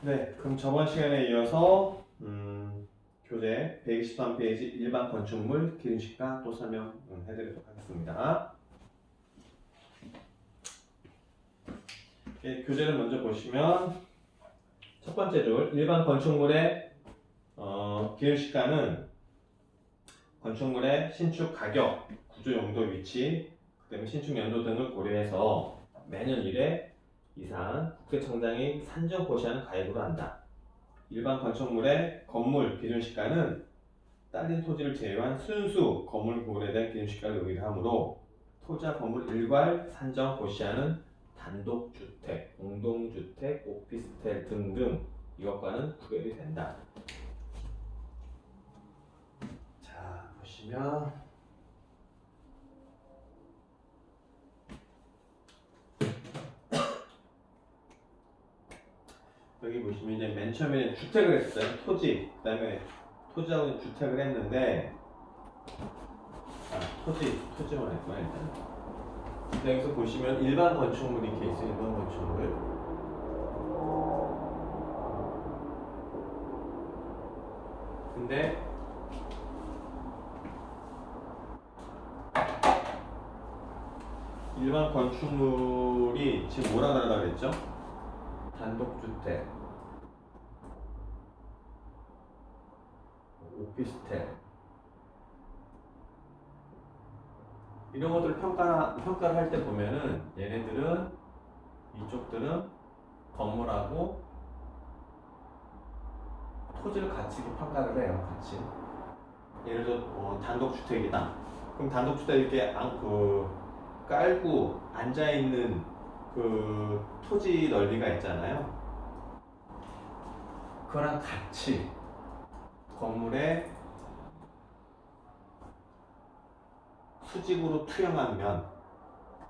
네, 그럼 저번 시간에 이어서 교재 123페이지 일반 건축물 기준식과 또 설명해드리도록 하겠습니다. 교재를 먼저 보시면 첫 번째 줄 일반 건축물의 기준식가는 건축물의 신축 가격, 구조 용도 위치, 그다음에 신축 연도 등을 고려해서 매년 1회 이상 국세청장이 산정 고시하는 가액으로 한다. 일반 건축물의 건물 기준시가는 딸린 토지를 제외한 순수 건물 구분에 대한 기준시가를 의뢰하므로 토지와 건물 일괄 산정 고시하는 단독주택, 공동주택, 오피스텔 등등 이것과는 구별이 된다. 자, 보시면 여기 보시면 이제 맨 처음에 주택을 했어요. 토지, 그 다음에 토지하고 주택을 했는데 토지만 했구나 일단. 여기서 보시면 일반 건축물이 이렇게 있어요. 일반 건축물. 근데 일반 건축물이 지금 뭐라 그러다 그랬죠? 단독주택, 오피스텔 이런 것들을 평가를 할 때 보면은 얘네들은 이쪽들은 건물하고 토지를 같이 평가를 해요. 같이. 예를 들어 단독주택이다. 그럼 단독주택 이렇게 깔고 앉아 있는 그 토지 넓이가 있잖아요. 그거랑 같이 건물에 수직으로 투영하면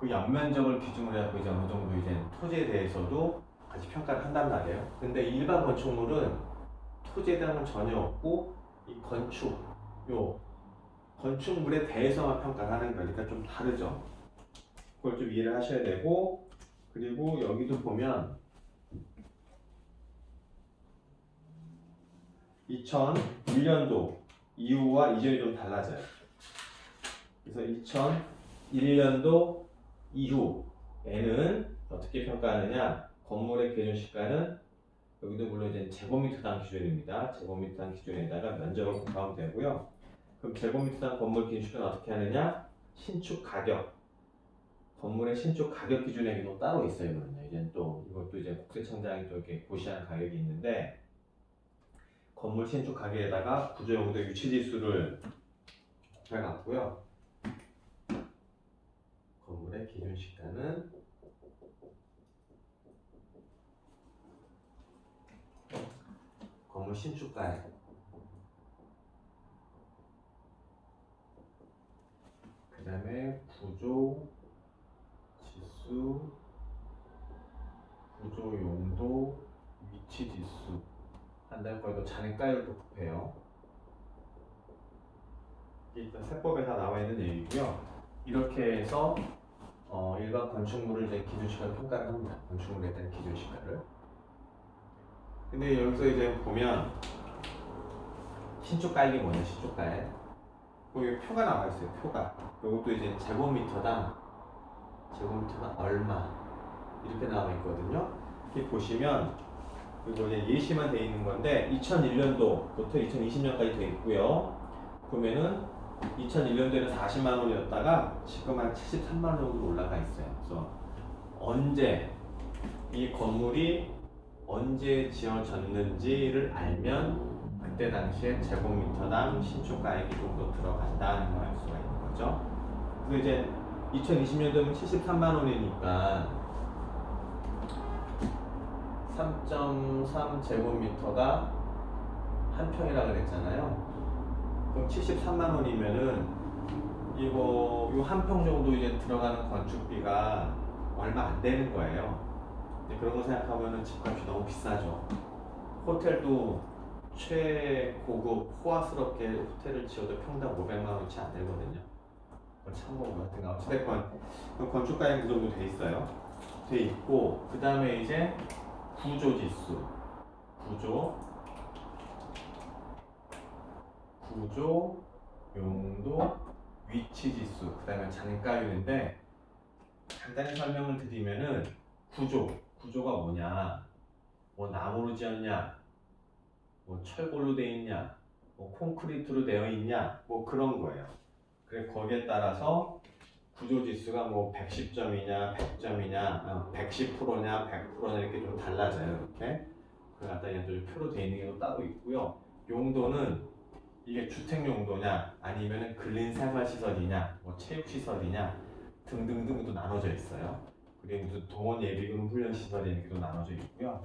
그 연면적을 기준으로 해서 이제 어느 정도 이제 토지에 대해서도 같이 평가를 한단 말이에요. 근데 일반 건축물은 토지에 대한 건 전혀 없고 이 건축물에 대해서만 평가를 하는 거니까 좀 다르죠. 그걸 좀 이해를 하셔야 되고, 그리고 여기도 보면 2001년도 이후와 이전이 좀 달라져요. 그래서 2001년도 이후에는 어떻게 평가하느냐? 건물의 기준시가는 여기도 물론 이제 제곱미터당 기준입니다. 제곱미터당 기준에다가 면적을 곱하면 되고요. 그럼 제곱미터당 건물 기준시가는 어떻게 하느냐? 신축 가격. 건물의 신축 가격 기준에 또 따로 있어요. 이제 또 이것도 이제 국세청장이 또 이렇게 고시한 가격이 있는데 건물 신축 가격에다가 구조 용도 유치 지수를 해갖고요. 건물의 기준 시가는 건물 신축가액 그 다음에 구조 지수, 구조 용도, 위치 지수 한 다음에 거기도 잔액가율도 곱해요. 이게 일단 세법에 다 나와 있는 얘기고요. 이렇게 해서 일반 건축물을 이제 기준시가로 평가를 합니다. 건축물에 대한 기준시가를. 근데 여기서 이제 보면 신축가액이 뭐냐? 신축가액. 거기 표가 나와 있어요. 표가. 이것도 이제 제곱미터당 얼마 이렇게 나와 있거든요. 이렇게 보시면 이거 이제 예시만 돼 있는 건데 2001년도부터 2020년까지 돼 있고요. 보면은 2001년도에는 40만 원이었다가 지금 한 73만 원 정도 올라가 있어요. 그래서 언제 이 건물이 언제 지어졌는지를 알면 그때 당시에 제곱미터당 신축가액이 좀 더 들어간다는 걸 알 수가 있는 거죠. 그래서 이제 2020년도면 73만 원이니까 3.3 제곱미터가 한 평이라 그랬잖아요. 그럼 73만 원이면은 이거 한 평 정도 이제 들어가는 건축비가 얼마 안 되는 거예요. 그런 거 생각하면은 집값이 너무 비싸죠. 호텔도 최고급 호화스럽게 호텔을 지어도 평당 500만 원치 안 되거든요. 참고로 같은 거 어찌됐건 건축가액 그 정도 돼 있어요. 돼 있고 그 다음에 이제 구조지수 구조, 용도, 위치 지수, 그 다음에 잔가율인데 간단히 설명을 드리면은 구조가 뭐냐, 뭐 나무로 지었냐, 뭐 철골로 되어 있냐, 뭐 콘크리트로 되어 있냐, 뭐 그런 거예요. 그래 거기에 따라서 구조 지수가 뭐 110점이냐, 100점이냐, 110%냐, 100%냐 이렇게 좀 달라져요. 이렇게 그 갖다 얘도 표로 되어 있는 게 따로 있고요. 용도는 이게 주택 용도냐, 아니면은 근린 생활 시설이냐, 뭐 체육 시설이냐 등등등도 나눠져 있어요. 그리고 동원 예비군 훈련 시설이 이렇게도 나눠져 있고요.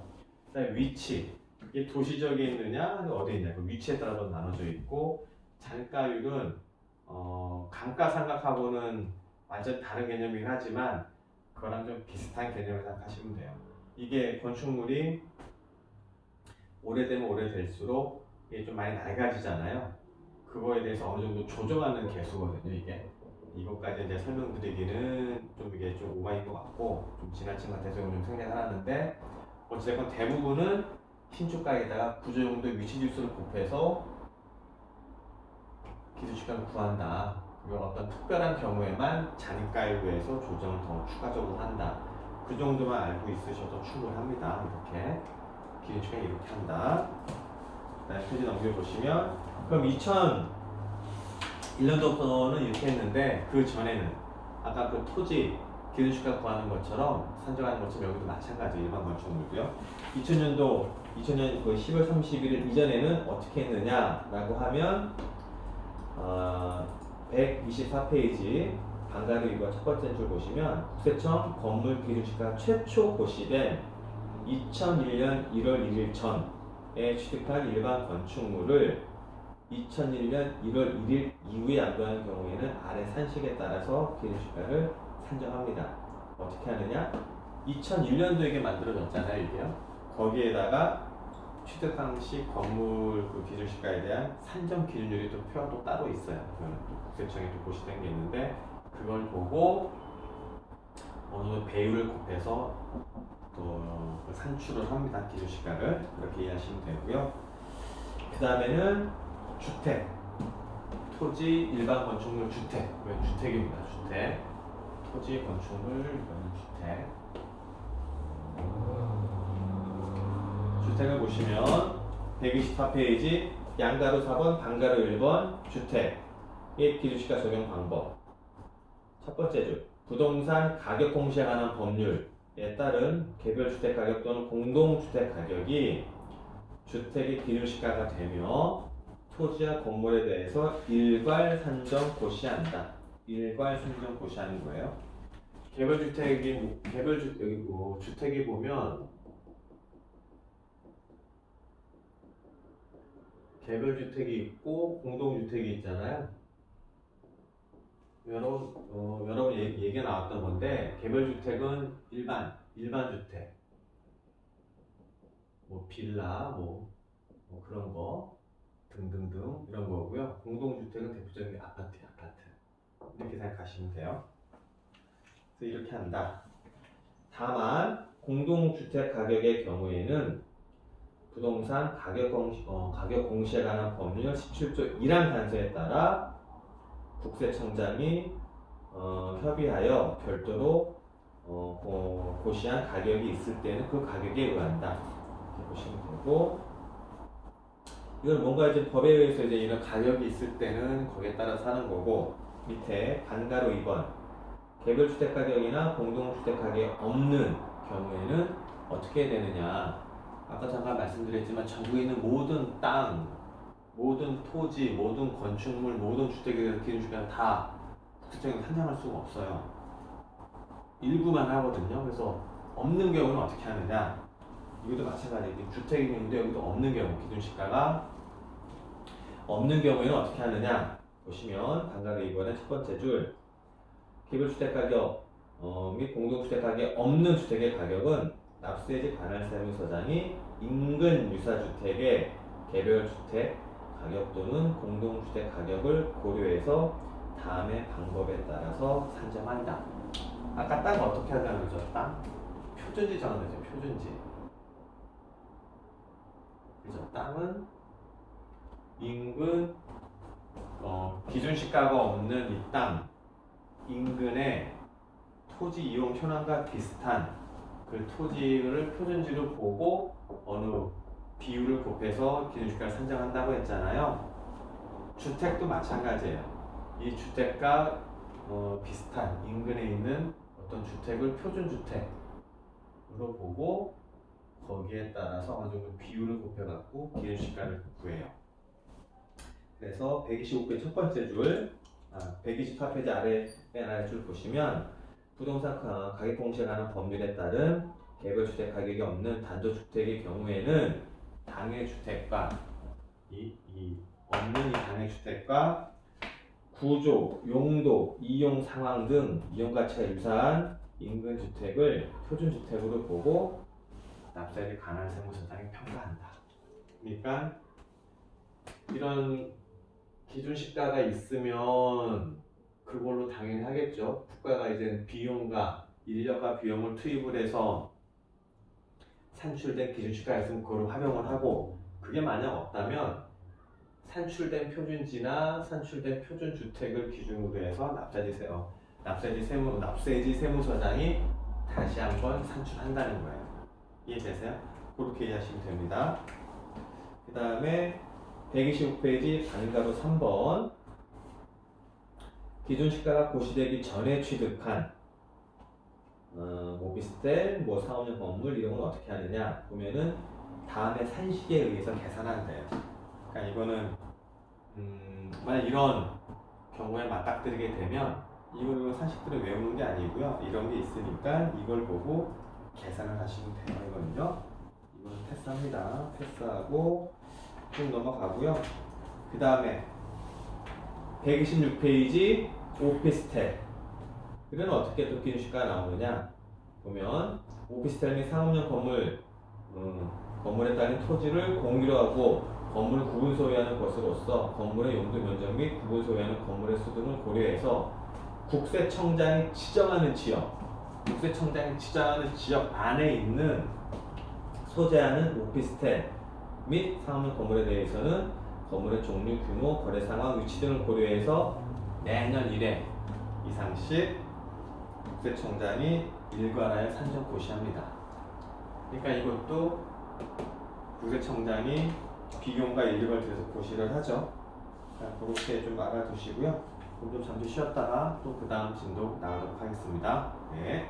그다음에 위치, 이게 도시적에 있느냐, 어디 있냐, 그 위치에 따라서 나눠져 있고, 잔가율은 감가상각하고는 완전 다른 개념이긴 하지만 그거랑 좀 비슷한 개념을 생각하시면 돼요. 이게 건축물이 오래되면 오래될수록 이게 좀 많이 낡아지잖아요. 그거에 대해서 어느 정도 조정하는 개수거든요. 이것까지 이제 설명드리기는 좀 이게 좀 오바인 것 같고 좀 지나친 것 같아서 좀 생략하는데, 어쨌든 대부분은 신축가에다가 구조용도 위치지수를 곱해서 기술시간을 구한다. 그리고 어떤 특별한 경우에만 잔가율에서 조정을 더 추가적으로 한다. 그 정도만 알고 있으셔도 충분합니다. 이렇게 기준시간 이렇게 한다. 그다음에 표지 넘겨보시면, 그럼 2001년도부터는 이렇게 했는데 그 전에는 아까 그 토지 기준시가 구하는 것처럼 산정하는 것처럼 여기도 마찬가지 일반 건축물도요. 2000년 그 10월 31일 이전에는 어떻게 했느냐라고 하면 124페이지 방가루 이거 첫 번째 줄 보시면 국세청 건물 기준시가 최초 고시된 2001년 1월 1일 전에 취득한 일반 건축물을 2001년 1월 1일 이후에 양도하는 경우에는 아래 산식에 따라서 기준시가를 산정합니다. 어떻게 하느냐? 2001년도에 만들어졌잖아요, 이게요. 거기에다가 취득 당시 건물 그 기준시가에 대한 산정 기준율이 또 표가 또 따로 있어요. 그거는 또 국세청에 또 고시된 게 있는데 그걸 보고 어느 정도 배율을 곱해서 또 산출을 합니다. 기준시가를 그렇게 이해하시면 되고요. 그 다음에는 주택, 토지, 일반 건축물, 주택. 왜 주택입니다. 주택, 토지, 건축물, 이거는 주택. 주택을 보시면 124페이지 양가로 4번, 방가로 1번 주택의 기준시가 적용 방법. 첫 번째 줄, 부동산 가격 공시에 관한 법률에 따른 개별 주택 가격 또는 공동주택 가격이 주택의 기준시가가 되며 토지와 건물에 대해서 일괄 산정 고시한다. 일괄 산정 고시하는 거예요. 주택이 보면 개별주택이 있고 공동주택이 있잖아요. 여러분 얘기가 나왔던 건데, 개별주택은 일반 주택, 뭐 빌라, 뭐 그런 거 등등등 이런 거고요. 공동주택은 대표적인 게 아파트 이렇게 생각하시면 돼요. 그래서 이렇게 한다. 다만 공동주택 가격의 경우에는 부동산 가격 공시에 관한 법률 17조 1항 단서에 따라 국세청장이 협의하여 별도로 고시한 가격이 있을 때는 그 가격에 의한다. 이렇게 보시면 되고, 이건 뭔가 이제 법에 의해서 이제 이런 가격이 있을 때는 거기에 따라서 하는 거고, 밑에 반가로 2번 개별주택 가격이나 공동주택 가격이 없는 경우에는 어떻게 되느냐. 아까 잠깐 말씀드렸지만 전국에 있는 모든 땅, 모든 토지, 모든 건축물, 모든 주택에 대해서 기준시가는 다 국세청에 산정할 수가 없어요. 일부만 하거든요. 그래서 없는 경우는 어떻게 하느냐. 이것도 마찬가지예요. 주택이 있는데 여기도 없는 경우, 기준시가가 없는 경우에는 어떻게 하느냐. 보시면 방가루 2번의 첫 번째 줄, 개별주택 가격 및 공동주택 가격이 없는 주택의 가격은 납세지 관할세무서장이 인근 유사주택의 개별주택 가격 또는 공동주택 가격을 고려해서 다음의 방법에 따라서 산정한다. 아까 땅 어떻게 하자는 거죠? 땅? 표준지 정하는 거죠. 표준지. 그죠? 땅은 인근 기준 시가가 없는 이 땅 인근의 토지 이용 현황과 비슷한 그 토지를 표준지로 보고 어느 비율을 곱해서 기준 시가를 산정한다고 했잖아요. 주택도 마찬가지예요. 이 주택과 비슷한 인근에 있는 어떤 주택을 표준주택으로 보고 거기에 따라서 어느 정도 비율을 곱해갖고 기준 시가를 구해요. 그래서 125페이지 첫 번째 줄, 124페이지 아래 맨 아래 줄 보시면 부동산 가격 공시에 관한 법률에 따른 개별 주택 가격이 없는 단독주택의 경우에는 당해주택과 없는 이 당해주택과 구조, 용도, 이용 상황 등 이용 가치가 유사한 인근 주택을 표준주택으로 보고 납세를 관할 세무서장이 평가한다. 그러니까 이런 기준 시가가 있으면 그걸로 당연히 하겠죠. 국가가 이제 비용과 인력과 비용을 투입을 해서 산출된 기준 시가가 있으면 그걸 활용을 하고, 그게 만약 없다면 산출된 표준지나 산출된 표준주택을 기준으로 해서 납세지 세무서장이 다시 한번 산출한다는 거예요. 이해되세요? 그렇게 이해하시면 됩니다. 그 다음에 125페이지 단가로 3번 기준 시가가 고시되기 전에 취득한 오피스텔, 사업용 건물 이런 건 어떻게 하느냐 보면은 다음에 산식에 의해서 계산한대요. 그러니까 이거는 만약 이런 경우에 맞닥뜨리게 되면 이걸 산식들을 외우는 게 아니고요. 이런 게 있으니까 이걸 보고 계산을 하시면 돼요. 이거는요. 이거는 패스합니다. 패스하고 좀 넘어가고요. 그 다음에 126페이지 오피스텔. 이건 어떻게 또 기준 시가가 나오느냐 보면 오피스텔 및 상업용 건물에 따른 토지를 공유로 하고 건물을 구분 소유하는 것으로서 건물의 용도 면적 및 구분 소유하는 건물의 수 등을 고려해서 국세청장이 지정하는 지역 안에 있는 소재하는 오피스텔 및 상업용 건물에 대해서는 건물의 종류, 규모, 거래 상황, 위치 등을 고려해서 매년 1회 이상씩 국세청장이 일괄하여 산정 고시합니다. 그러니까 이것도 국세청장이 비용과 인력을 들여서 고시를 하죠. 그렇게 좀 알아두시고요. 그럼 좀 잠시 쉬었다가 또 그 다음 진도 나가도록 하겠습니다. 네.